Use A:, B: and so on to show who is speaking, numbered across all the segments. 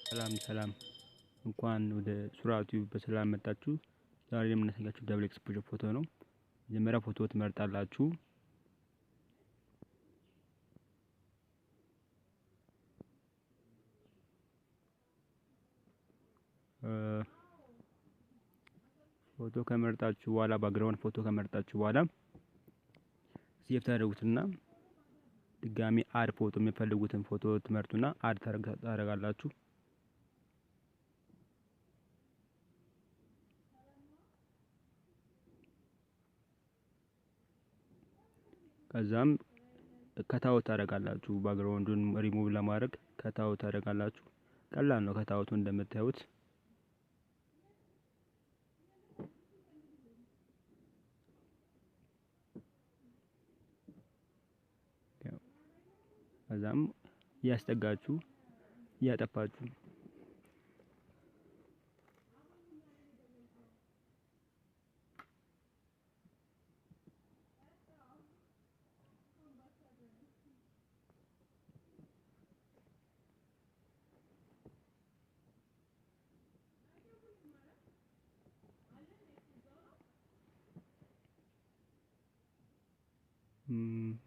A: ሰላም እንኳን ወደ ሱራ ቲዩብ በሰላም መጣችሁ። ዛሬ የምናሳያችሁ ደብል ኤክስፖዠር ፎቶ ነው። መጀመሪያ ፎቶ ትመርጣላችሁ። ፎቶ ከመረጣችሁ በኋላ ባክግራውንድ ፎቶ ከመረጣችሁ በኋላ ሴቭ ታደርጉትና ድጋሚ አድ ፎቶ የምትፈልጉትን ፎቶ ትመርጡና አድ ታደርጋላችሁ። ከዛም ከታውት ታደርጋላችሁ። ባክግራውንዱን ሪሙቭ ለማድረግ ከታውት ታደርጋላችሁ። ቀላል ነው። ከታውቱ እንደምታዩት ከዛም እያስጠጋችሁ እያጠፋችሁ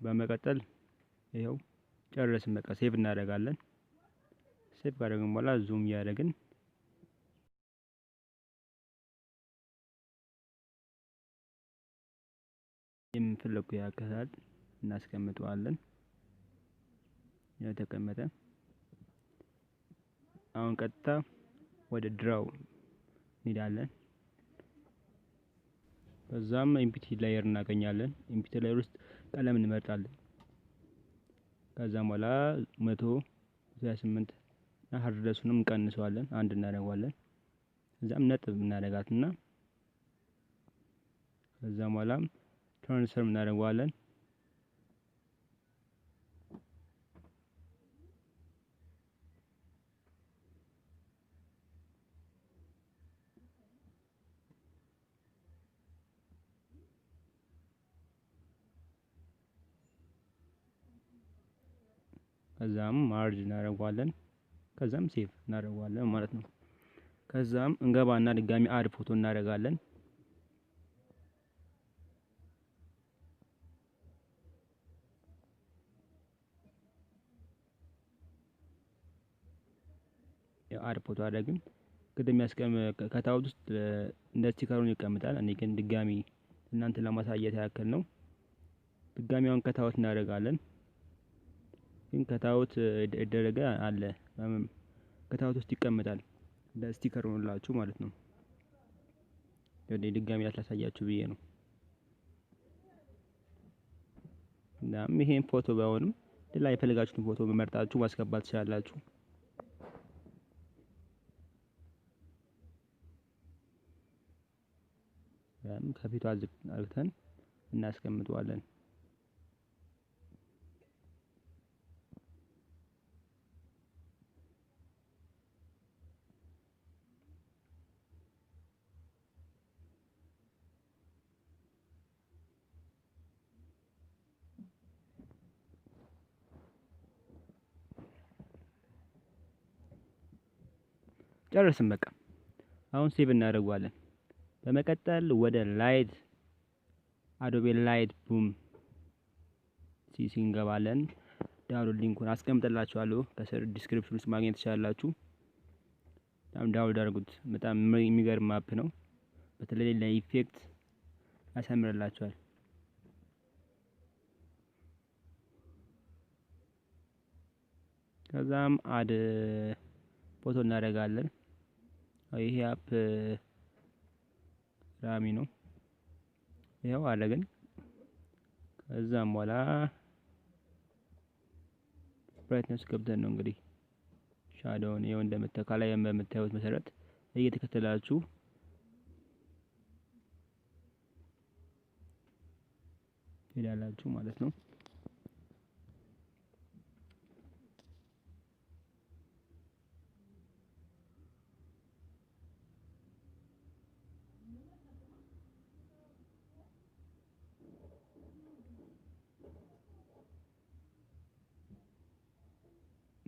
A: በመቀጠል ይሄው ጨረስን። በቃ ሴቭ እናደርጋለን። ሴቭ ካደረግን በኋላ ዙም እያደረግን የምንፈልገው ያክል እናስቀምጠዋለን። የተቀመጠ አሁን ቀጥታ ወደ ድራው እንሄዳለን። ከዛም ኢምፒቲ ላየር እናገኛለን። ኢምፒቲ ላየር ውስጥ ቀለም እንመርጣለን። ከዛም በኋላ 128 እና ሃርድነሱንም እንቀንሰዋለን፣ አንድ እናደርገዋለን። ከዛም ነጥብ እናደርጋትና ከዛም በኋላ ትራንስፈር እናደርገዋለን። ከዛም ማርጅ እናደርገዋለን። ከዛም ሴቭ እናደርገዋለን ማለት ነው። ከዛም እንገባና ድጋሚ አድ ፎቶ እናደርጋለን። አድ ፎቶ አደረግን። ቅድም ከታውት ውስጥ እንደ ስቲከሩን ይቀመጣል። እኔ ግን ድጋሚ እናንተ ለማሳየት ያክል ነው። ድጋሚ አሁን ከታውት እናደርጋለን። ግን ከታውት የተደረገ አለ፣ ከታውት ውስጥ ይቀመጣል። እንደ ስቲከር ሆኖላችሁ ማለት ነው። ድጋሚ ላሳያችሁ ብዬ ነው። እናም ይሄን ፎቶ ባይሆንም ሌላ የፈለጋችሁትን ፎቶ በመርጣችሁ ማስገባት ትችላላችሁ። ከፊቱ አድርገን እናስቀምጠዋለን። ጨረስን። በቃ አሁን ሴቭ እናደርገዋለን። በመቀጠል ወደ ላይት አዶቤ ላይት ቡም ሲሲ እንገባለን። ዳውንሎድ ሊንኩን አስቀምጥላችኋለሁ ከስር ዲስክሪፕሽን ውስጥ ማግኘት ትችላላችሁ። ዳውንሎድ አድርጉት። በጣም የሚገርም ማፕ ነው። በተለይ ለኢፌክት ያሳምርላችኋል። ከዛም አድ ፎቶ እናደርጋለን። ይሄ አፕ ራሚ ነው። ይሄው አደረግን። ከዛም በኋላ ብራይትነስ ገብተን ነው እንግዲህ ሻዶውን ይሄው እንደምትከላይ በምታዩት መሰረት እየተከተላችሁ ትሄዳላችሁ ማለት ነው።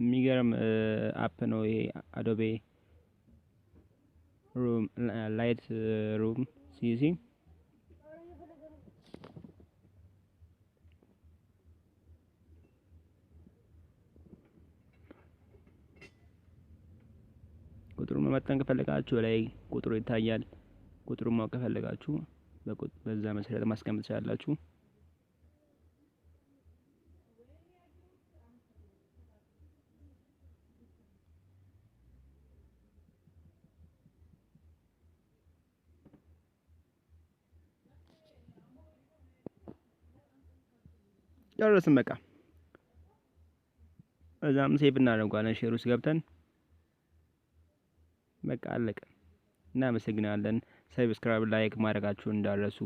A: የሚገርም አፕ ነው ይሄ አዶቤ ሩም ላይት ሩም ሲሲ ቁጥሩን መመጠን ከፈለጋችሁ ላይ ቁጥሩ ይታያል። ቁጥሩን ማወቅ ከፈለጋችሁ በዛ መሰረት ማስቀመጥ ትችላላችሁ። ጨረስን በቃ። እዛም ሴቭ እናደርጋለን ሼር ውስጥ ገብተን በቃ አለቀ። እናመሰግናለን። ሰብስክራይብ ላይክ ማድረጋችሁን እንዳረሱ።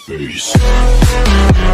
B: Peace.